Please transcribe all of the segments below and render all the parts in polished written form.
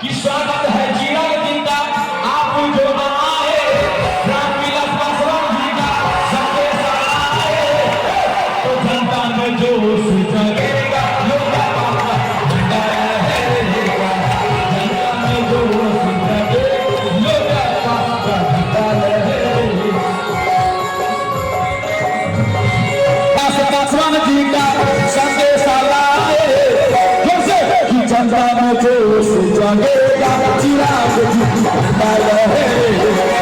कि स्वागत है चिराग जी का, आप जो आए रामविलास पासवान जी का संदेश आए, तो जनता में जोश जगेगा, लोग झंडा लहरेगा, जनता में जोश जगेगा, लोग झंडा लहरेगा। पासवान जी का संदेश आए, जनता में जोश जगेगा, चिराग जी झंडा लहरेगा,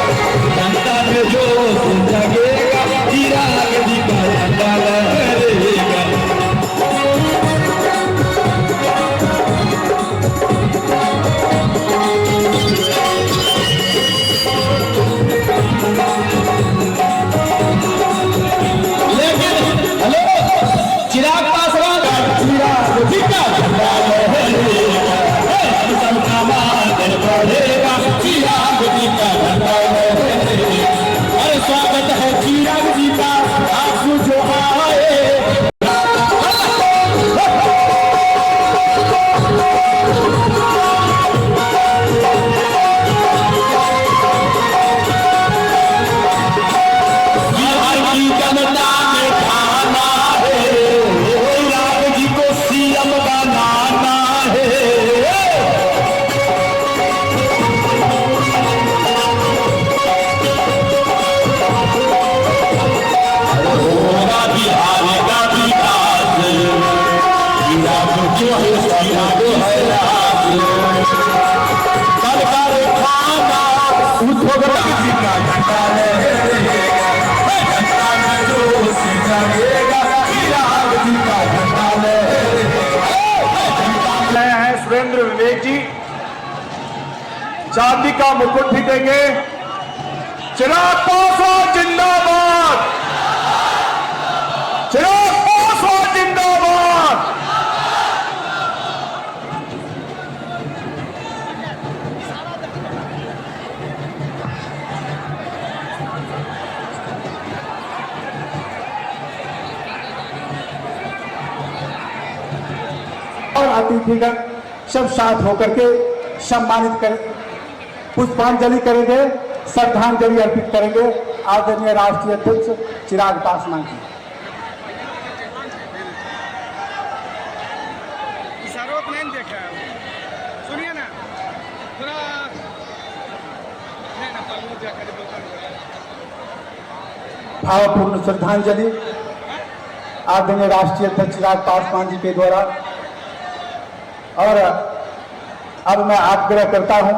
जनता में जोश जगेगा, चिराग जी का झंडा लहरेगा। लेकिन हेलो चिराग पासवान, चिराग जी का झंडा लहरेगा, सबका मादर बढ़ेगा, चिराग जी का झंडा लहरेगा। अरे स्वागत है चिराग जी का, आप जो आए। बिहार की जनता ने ठाना है, चिराग जी को सीएम बनाना है। होगा बिहार का विकास, चिराग जो है चिराग है राज, कल कारखाना उद्योग जी का झंडा लहरेगा, जनता में जोश जगेगा, चिराग जी का झंडा लहरेगा। हैं सुरेंद्र विवेक जी, चांदी का मुकुट भी देंगे। चिराग पासवान जिंदाबाद, चिराग पासवान जिंदाबाद। और अतिथिगण सब साथ होकर के सम्मानित कर पुष्पांजलि करेंगे, श्रद्धांजलि अर्पित करेंगे आदरणीय राष्ट्रीय अध्यक्ष चिराग पासवान जी। इशारों को नहीं देखा है, सुनिए ना थोड़ा नहीं ना पालू जाकर दुकान भावपूर्ण श्रद्धांजलि आदरणीय राष्ट्रीय अध्यक्ष चिराग पासवान जी के द्वारा। और अब मैं आग्रह करता हूं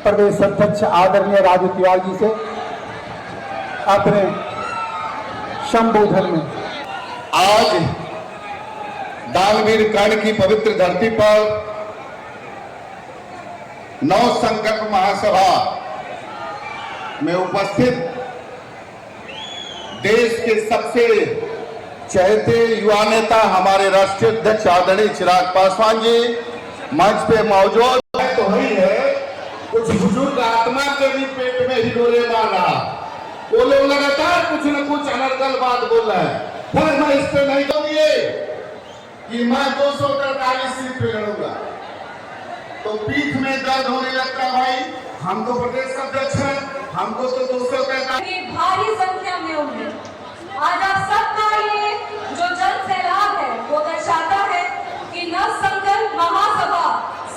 प्रदेश अध्यक्ष आदरणीय राजू तिवारी जी से अपने संबोधन में। आज दानवीर कर्ण की पवित्र धरती पर नव संकल्प महासभा में उपस्थित देश के सबसे चहेते युवा नेता हमारे राष्ट्रीय अध्यक्ष आदरणीय चिराग पासवान जी मंच पे मौजूद तो ही है। कुछ बुजुर्ग आत्मा के भी पेट में हिलोरे मार रहा, वो लोग लगातार कुछ न कुछ अनर्गल बात बोल रहे हैं। फिर मैं इस पे नहीं कहूंगी कि मैं 243 सीट पे लड़ूंगा, तो पीठ में दर्द होने लगता है। भाई हम तो प्रदेश अध्यक्ष हैं, हमको तो 243 भारी संख्या में होंगे। आज आप सबका ये जो जन सैलाब है वो दर्शाता है कि नव संकल्प महासभा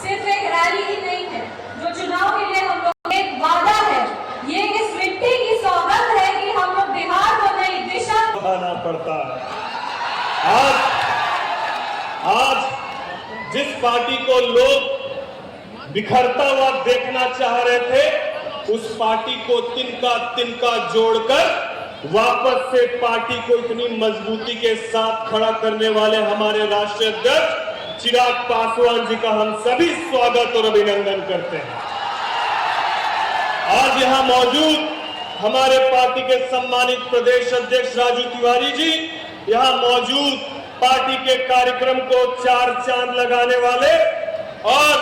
सिर्फ एक रैली ही नहीं है, जो चुनाव के लिए हम लोग एक वादा है, ये इस मिट्टी की सौगंध है कि हम लोग बिहार को नई दिशा आना पड़ता है। आज जिस पार्टी को लोग बिखरता हुआ देखना चाह रहे थे, उस पार्टी को तिनका तिनका जोड़कर वापस से पार्टी को इतनी मजबूती के साथ खड़ा करने वाले हमारे राष्ट्रीय अध्यक्ष चिराग पासवान जी का हम सभी स्वागत और अभिनंदन करते हैं। आज यहाँ मौजूद हमारे पार्टी के सम्मानित प्रदेश अध्यक्ष राजू तिवारी जी, यहाँ मौजूद पार्टी के कार्यक्रम को चार चांद लगाने वाले और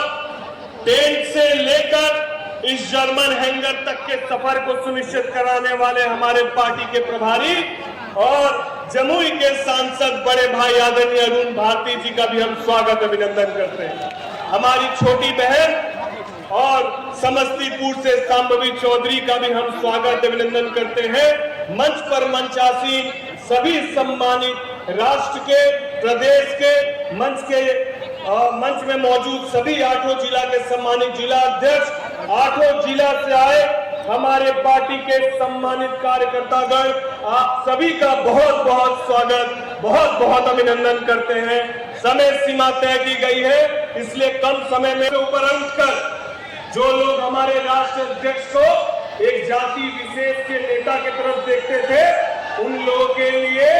टेंट से लेकर इस जर्मन हैंगर तक के सफर को सुनिश्चित कराने वाले हमारे पार्टी के प्रभारी और जमुई के सांसद बड़े भाई आदरणीय अरुण भारती जी का भी हम स्वागत अभिनंदन करते हैं। हमारी छोटी बहन और समस्तीपुर से सांबवी चौधरी का भी हम स्वागत अभिनंदन करते हैं। मंच पर मंचासीन सभी सम्मानित राष्ट्र के, प्रदेश के, मंच में मौजूद सभी 8 जिला के सम्मानित जिला अध्यक्ष, 8 जिला से आए हमारे पार्टी के सम्मानित कार्यकर्तागण, आप सभी का बहुत बहुत स्वागत, बहुत बहुत अभिनंदन करते हैं। समय सीमा तय की गई है, इसलिए कम समय में ऊपर उठकर जो लोग हमारे राष्ट्रीय अध्यक्ष को एक जाति विशेष के नेता की तरफ देखते थे, उन लोगों के लिए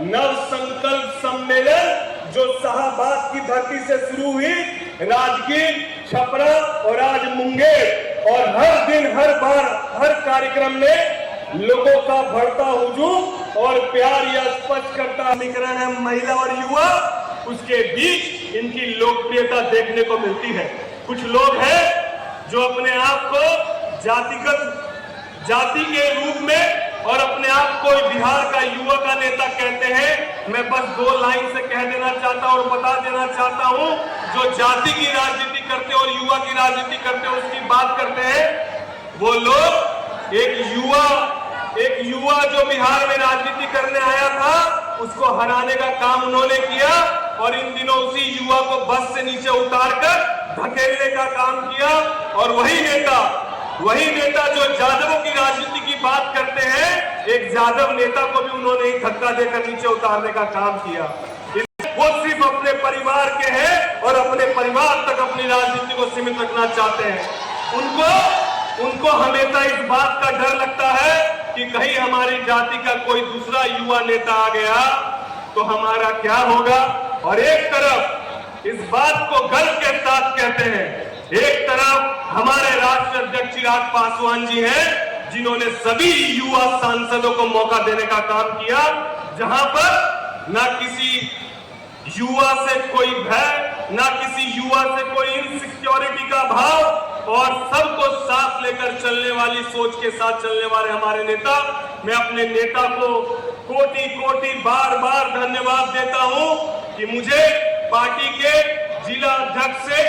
नव संकल्प सम्मेलन जो शाहबाद की धरती से शुरू हुई, राजगीर, छपरा और आज मुंगेर, और हर दिन, हर बार, हर कार्यक्रम में लोगों का बढ़ता हुजूम और प्यार यह स्पष्ट करता समीकरण है महिला और युवा, उसके बीच इनकी लोकप्रियता देखने को मिलती है। कुछ लोग हैं जो अपने आप को जाति के रूप में और अपने आप को बिहार का युवा का नेता कहते हैं। मैं बस 2 लाइन से कह देना चाहता हूं और बता देना चाहता हूं, जो जाति की राजनीति करते और युवा की राजनीति करते हैं, उसकी बात करते हैं, वो लोग एक युवा जो बिहार में राजनीति करने आया था, उसको हराने का काम उन्होंने किया और इन दिनों उसी युवा को बस से नीचे उतारकर धकेलने का काम किया। और वही नेता जो जादवों की राजनीति की बात करते हैं, एक जादव नेता को भी उन्होंने ही धक्का देकर नीचे उतारने का काम किया। वो सिर्फ अपने परिवार के हैं और अपने परिवार तक अपनी राजनीति को सीमित रखना चाहते हैं। उनको हमेशा इस बात का डर लगता है कि कहीं हमारी जाति का कोई दूसरा युवा नेता आ गया तो हमारा क्या होगा। और एक तरफ इस बात को गर्व के साथ कहते हैं, एक तरफ हमारे राष्ट्रीय अध्यक्ष चिराग पासवान जी हैं, जिन्होंने सभी युवा सांसदों को मौका देने का काम किया, जहां पर ना किसी युवा से कोई भय, ना किसी युवा से कोई इनसिक्योरिटी का भाव, और सबको साथ लेकर चलने वाली सोच के साथ चलने वाले हमारे नेता। मैं अपने नेता को कोटि कोटि बार बार धन्यवाद देता हूं कि मुझे पार्टी के जिला अध्यक्ष से,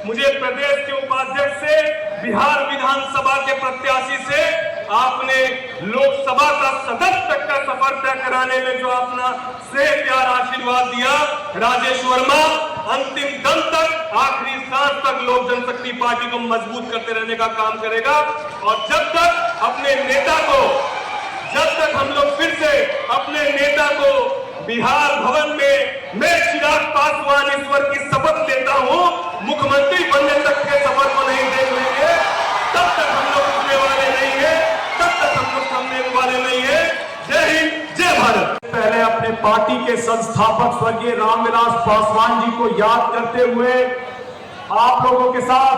मुझे प्रदेश के उपाध्यक्ष से, बिहार विधानसभा के प्रत्याशी से आपने लोकसभा का सदस्य तक का सफर तय कराने में जो अपना स्नेह प्यार आशीर्वाद दिया, राजेश वर्मा अंतिम दम तक, आखिरी सांस तक लोक जनशक्ति पार्टी को मजबूत करते रहने का काम करेगा। और जब तक हम लोग फिर से अपने नेता को बिहार भवन में मैं चिराग पासवान ईश्वर की शपथ लेता हूं, मुख्यमंत्री बनने तक के सफर को नहीं देख लेंगे, तब तक हम लोग रुकने वाले नहीं है, तब तक हम लोग थमने वाले नहीं है। जय हिंद, जय भारत। पहले अपने पार्टी के संस्थापक स्वर्गीय रामविलास पासवान जी को याद करते हुए आप लोगों के साथ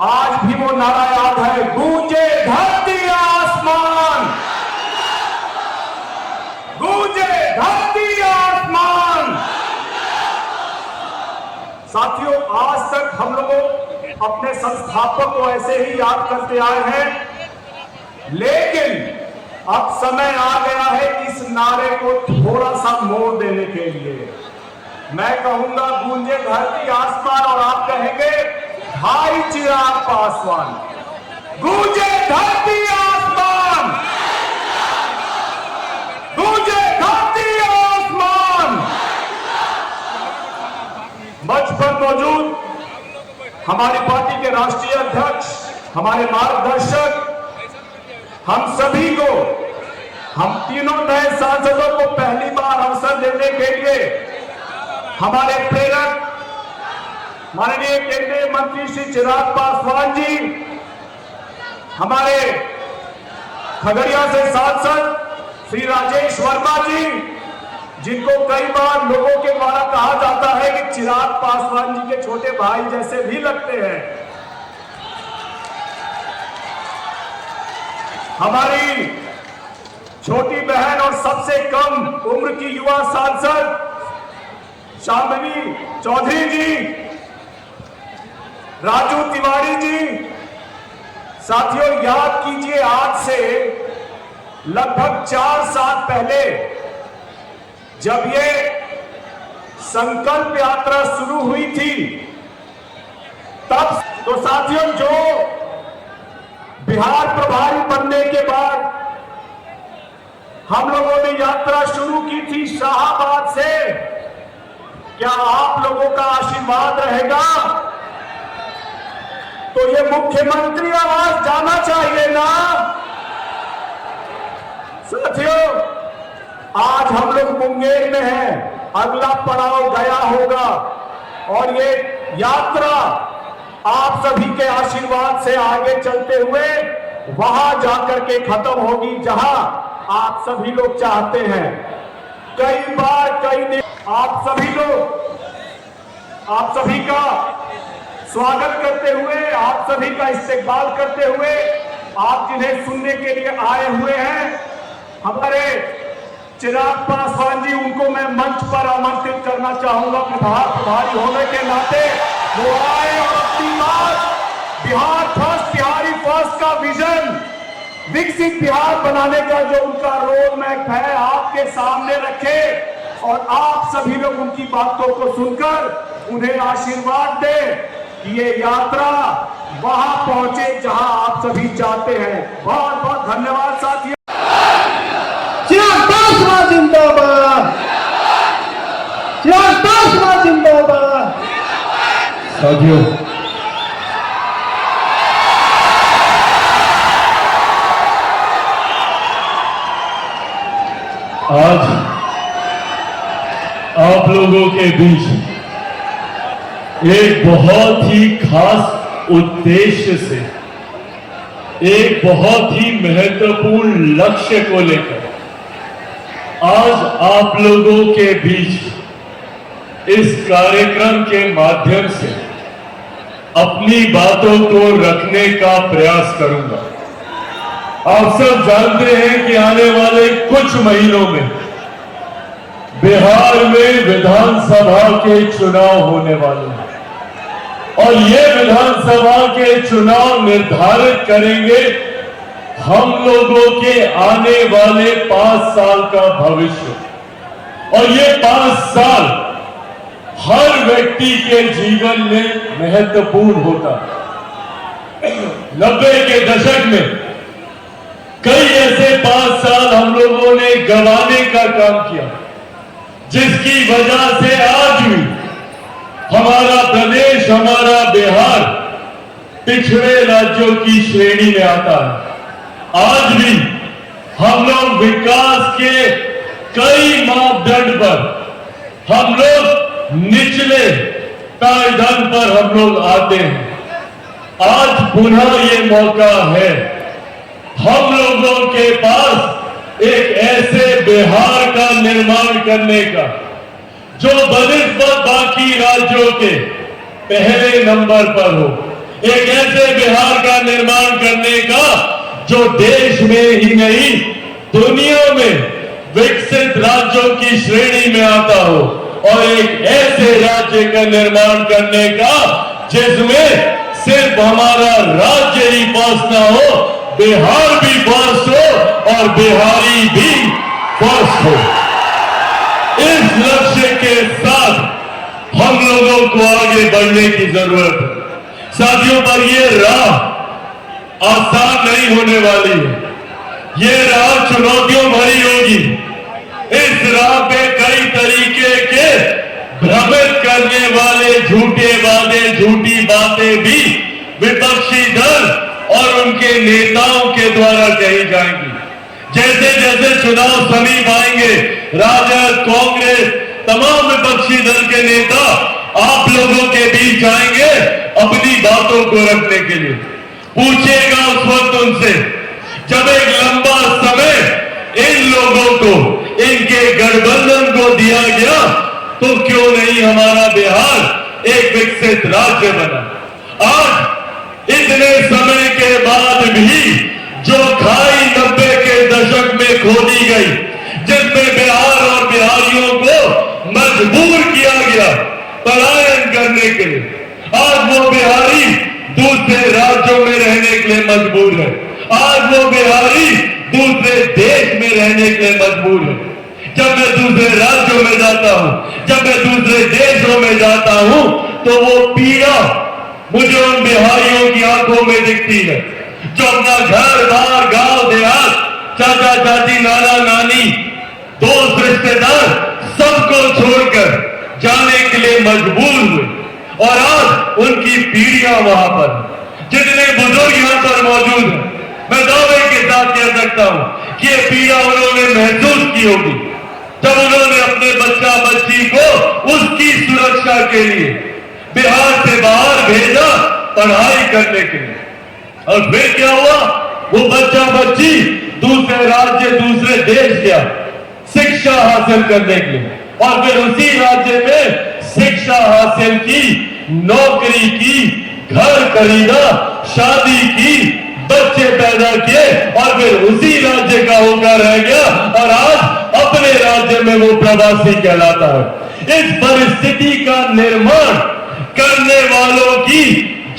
आज भी वो नारा याद है, गूंजे धरती आसमान, गूंजे धरती आसमान। साथियों, आज तक हम लोग अपने संस्थापक को ऐसे ही याद करते आए हैं, लेकिन अब समय आ गया है इस नारे को थोड़ा सा मोड़ देने के लिए। मैं कहूंगा गूंजे धरती आसमान और आप कहेंगे भाई चिराग पासवान। गूंजे धरती आसमान, गूंजे धरती आसमान। मंच पर मौजूद हमारी पार्टी के राष्ट्रीय अध्यक्ष, हमारे मार्गदर्शक, हम सभी को, हम तीनों नए सांसदों को पहली बार अवसर देने के लिए हमारे प्रेरक माननीय केंद्रीय मंत्री श्री चिराग पासवान जी, हमारे खगड़िया से सांसद श्री राजेश वर्मा जी, जिनको कई बार लोगों के द्वारा कहा जाता है कि चिराग पासवान जी के छोटे भाई जैसे भी लगते हैं, हमारी छोटी बहन और सबसे कम उम्र की युवा सांसद शांभवी चौधरी जी, राजू तिवारी जी। साथियों, याद कीजिए, आज से लगभग 4 साल पहले जब ये संकल्प यात्रा शुरू हुई थी, तब तो साथियों, जो बिहार प्रभारी बनने के बाद हम लोगों ने यात्रा शुरू की थी शाहाबाद से, क्या आप लोगों का आशीर्वाद रहेगा तो ये मुख्यमंत्री आवास जाना चाहिए ना। साथियों, आज हम लोग मुंगेर में हैं, अगला पड़ाव गया होगा और ये यात्रा आप सभी के आशीर्वाद से आगे चलते हुए वहां जाकर के खत्म होगी जहां आप सभी लोग चाहते हैं। कई बार कई दिन आप सभी लोग, आप सभी का स्वागत करते हुए, आप सभी का इस्तेकबाल करते हुए, आप जिन्हें सुनने के लिए आए हुए हैं, हमारे चिराग पासवान जी, उनको मैं मंच पर आमंत्रित करना चाहूंगा। बिहार प्रभारी होने के नाते वो आए और अपनी बात बिहार फर्स्ट, बिहारी फर्स्ट का विजन, विकसित बिहार बनाने का जो उनका रोड मैप है आपके सामने रखे और आप सभी लोग उनकी बातों को सुनकर उन्हें आशीर्वाद दें कि ये यात्रा वहां पहुंचे जहां आप सभी चाहते हैं। बहुत बहुत धन्यवाद साथियों। चिराग पासवान जिंदाबाद, चिराग पासवान जिंदाबाद। साथियों, आज आप लोगों के बीच एक बहुत ही खास उद्देश्य से, एक बहुत ही महत्वपूर्ण लक्ष्य को लेकर आज आप लोगों के बीच इस कार्यक्रम के माध्यम से अपनी बातों को रखने का प्रयास करूंगा। आप सब जानते हैं कि आने वाले कुछ महीनों में बिहार में विधानसभा के चुनाव होने वाले हैं और ये विधानसभा के चुनाव निर्धारित करेंगे हम लोगों के आने वाले 5 साल का भविष्य। और ये 5 साल हर व्यक्ति के जीवन में महत्वपूर्ण होता है। 90 के दशक में कई ऐसे 5 साल हम लोगों ने गंवाने का काम किया, जिसकी वजह से आज भी हमारा प्रदेश, हमारा बिहार पिछड़े राज्यों की श्रेणी में आता है। आज भी हम लोग विकास के कई मापदंड पर, हम लोग निचले पायदान पर हम लोग आते हैं। आज पुनः ये मौका है हम लोगों के पास एक ऐसे बिहार का निर्माण करने का जो बनिस्बत बाकी राज्यों के पहले नंबर पर हो, एक ऐसे बिहार का निर्माण करने का जो देश में ही नहीं दुनिया में विकसित राज्यों की श्रेणी में आता हो, और एक ऐसे राज्य का निर्माण करने का जिसमें सिर्फ हमारा राज्य ही फर्स्ट ना हो, बिहार भी फर्स्ट हो और बिहारी भी फर्स्ट हो। इस लक्ष्य के साथ हम लोगों को आगे बढ़ने की जरूरत है। साथियों, पर ये राह आसान नहीं होने वाली है। ये राह चुनौतियों भरी होगी। इस राह पे कई तरीके के भ्रमित करने वाले झूठे वादे, झूठी बातें भी विपक्षी दल और उनके नेताओं के द्वारा कही जाएंगी। जैसे जैसे चुनाव समीप आएंगे, राजद, कांग्रेस, तमाम विपक्षी दल के नेता आप लोगों के बीच आएंगे अपनी बातों को रखने के लिए। पूछिएगा उस वक्त उनसे, जब एक लंबा समय इन लोगों को, इनके गठबंधन को दिया गया, तो क्यों नहीं हमारा बिहार एक विकसित राज्य बना। आज इतने समय के बाद भी जो खाई 90 के दशक में खोदी गई, जिसमें बिहार और बिहारियों को मजबूर किया गया पलायन करने के लिए, आज वो बिहारी दूसरे राज्यों में रहने के लिए मजबूर है। आज वो बिहारी दूसरे देश में रहने के लिए मजबूर है। जब मैं दूसरे राज्यों में जाता हूं, जब मैं दूसरे देशों में जाता हूं, तो वो पीड़ा मुझे उन बिहारियों की आंखों में दिखती है जो अपना घर बार गांव देहात चाचा चाची नाना नानी दोस्त रिश्तेदार सबको छोड़कर जाने के लिए मजबूर हुए और आज उनकी पीढ़ियां वहां पर जितने बुजुर्ग यहां पर मौजूद हैं मैं दावे के साथ कह सकता हूं कि ये पीड़ा उन्होंने महसूस की होगी जब उन्होंने अपने बच्चा बच्ची को उसकी सुरक्षा के लिए बिहार से बाहर भेजा पढ़ाई करने के लिए और फिर क्या हुआ वो बच्चा बच्ची दूसरे राज्य दूसरे देश गया शिक्षा हासिल करने के लिए और फिर उसी राज्य में शिक्षा हासिल की नौकरी की घर खरीदा शादी की बच्चे पैदा किए और फिर उसी राज्य का होकर रह गया और आज अपने राज्य में वो प्रवासी कहलाता है। इस परिस्थिति का निर्माण करने वालों की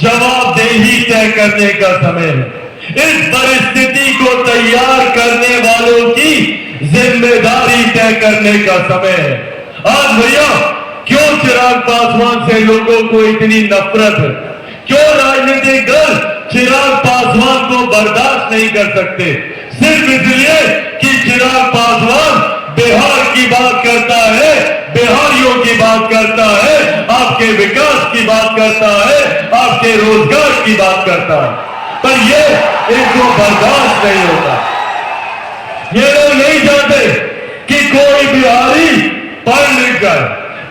जवाबदेही तय करने का समय है। इस परिस्थिति को तैयार करने वालों की जिम्मेदारी तय करने का समय है। आज भैया क्यों चिराग पासवान से लोगों को इतनी नफरत है? क्यों राजनीतिक दल चिराग पासवान को बर्दाश्त नहीं कर सकते? सिर्फ इसलिए कि चिराग पासवान बिहार की बात करता है, बिहारियों की बात करता है, आपके विकास की बात करता है, आपके रोजगार की बात करता है, पर ये इनको बर्दाश्त नहीं होता। ये लोग नहीं चाहते कि कोई बिहारी पढ़ लिख जाए,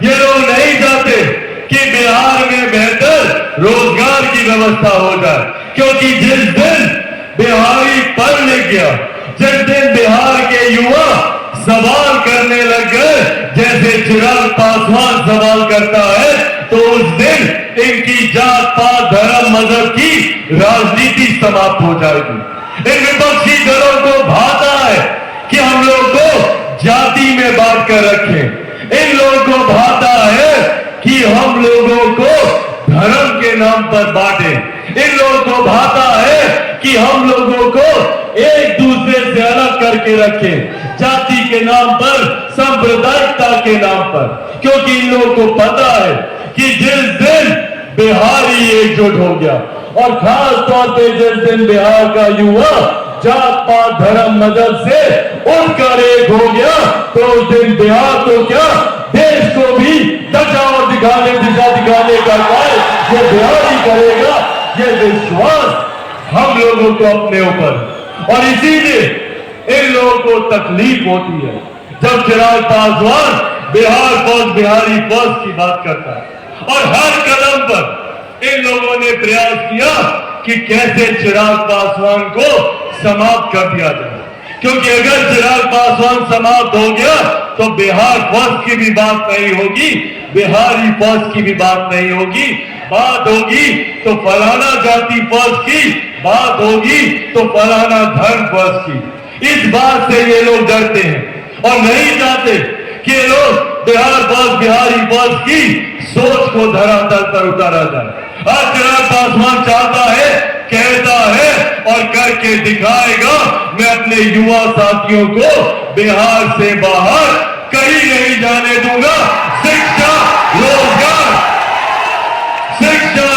ये लोग नहीं चाहते कि बिहार में बेहतर रोजगार की व्यवस्था हो जाए, क्योंकि जिस दिन बिहारी पढ़ लिख गया, जिस दिन बिहार के युवा सवाल करने लग गए जैसे चिराग पासवान सवाल करता है, तो उस दिन इनकी जात पात धर्म मजहब की राजनीति समाप्त हो जाएगी। इन विपक्षी दलों को भाता है कि हम लोग को जाति में बांट कर रखें, इन लोगों को भाता है कि हम लोगों को धर्म के नाम पर बांटे, इन लोगों को भाता है कि हम लोगों को एक दूसरे से अलग करके रखें जाति के नाम पर, सांप्रदायिकता के नाम पर, क्योंकि इन लोगों को पता है कि जिस दिन बिहारी एकजुट हो गया और खास तौर पे जिस दिन बिहार का युवा जात पात धर्म मजहब से उठकर एक हो गया, तो उस दिन बिहार तो क्या देश को भी दिशा दिखाने का कार्य ये बिहारी करेगा, ये विश्वास हम लोगों को अपने ऊपर। और इसीलिए इन लोगों को तकलीफ होती है जब चिराग पासवान बिहार फर्स्ट बिहारी फर्स्ट की बात करता है, और हर कदम पर इन लोगों ने प्रयास किया कि कैसे चिराग पासवान को समाप्त कर दिया जाए, क्योंकि अगर चिराग पासवान समाप्त हो गया तो बिहार फर्स्ट की भी बात नहीं होगी, बिहारी फर्स्ट की भी बात नहीं होगी, बात होगी तो फलाना जाति फर्स्ट की, बात होगी तो फलाना धर्म फर्स्ट की। इस बात से ये लोग डरते हैं और नहीं चाहते कि ये लोग बिहार फर्स्ट बिहारी फर्स्ट की सोच को धरातल पर उतारा जाए। आज चिराग पासवान चाहता है, कहता है और करके दिखाएगा, मैं अपने युवा साथियों को बिहार से बाहर कहीं नहीं जाने दूंगा। शिक्षा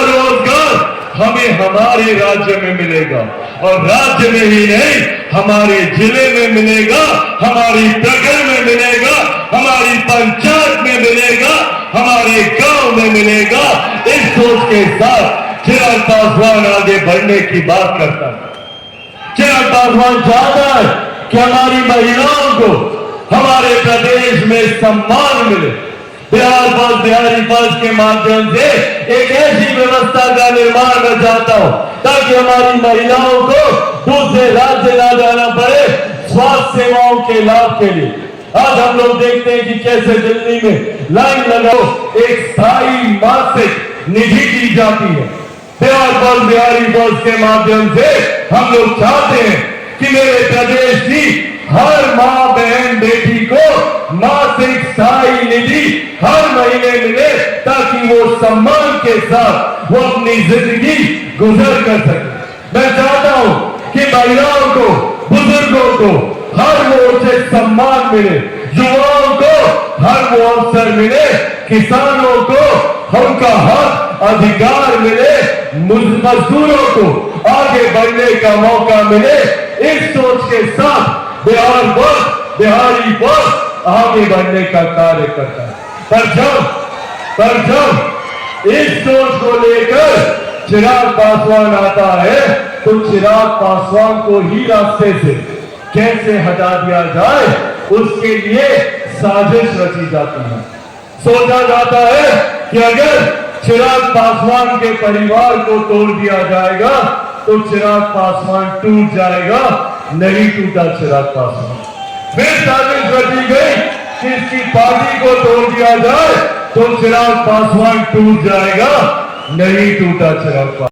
रोजगार हमें हमारे राज्य में मिलेगा, और राज्य में ही नहीं हमारे जिले में मिलेगा, हमारी प्रखंड में मिलेगा, हमारी पंचायत में मिलेगा, हमारे गांव में मिलेगा। इस सोच के साथ चिराग पासवान आगे बढ़ने की बात करता है। चिराग पासवान चाहता है कि हमारी महिलाओं को हमारे प्रदेश में सम्मान मिले। बिहार फर्स्ट बिहारी फर्स्ट के माध्यम से एक ऐसी व्यवस्था का निर्माण मैं चाहता हूं ताकि हमारी महिलाओं को दूसरे राज्य न जाना पड़े स्वास्थ्य सेवाओं के लाभ के लिए। आज हम लोग देखते हैं कि कैसे दिल्ली में लाइन लगाओ एक स्थायी मासिक निधि दी जाती है। बिहार फर्स्ट बिहारी फर्स्ट के माध्यम से हम लोग चाहते हैं कि मेरे प्रदेश की हर मां बहन बेटी को मासिक स्थायी निधि हर महीने मिले, ताकि वो सम्मान के साथ वो अपनी जिंदगी गुजर कर सके। मैं चाहता हूं कि महिलाओं को, बुजुर्गों को हर वो उचित सम्मान मिले, युवाओं को हर वो अवसर मिले, किसानों को उनका हक अधिकार मिले, मजदूरों को आगे बढ़ने का मौका मिले, इस सोच के साथ बिहारी वर्ग आगे बढ़ने का कार्य करता है। पर जब इस सोच को लेकर चिराग पासवान आता है तो चिराग पासवान को ही रास्ते से कैसे हटा दिया जाए, उसके लिए साजिश रची जाती है। सोचा जाता है कि अगर चिराग पासवान के परिवार को तोड़ दिया जाएगा तो चिराग पासवान टूट जाएगा। नहीं टूटा चिराग पासवान। फिर साजिश रची गई कि इसकी पार्टी को तोड़ दिया जाए तो चिराग पासवान टूट जाएगा। नहीं टूटा चिराग पासवान।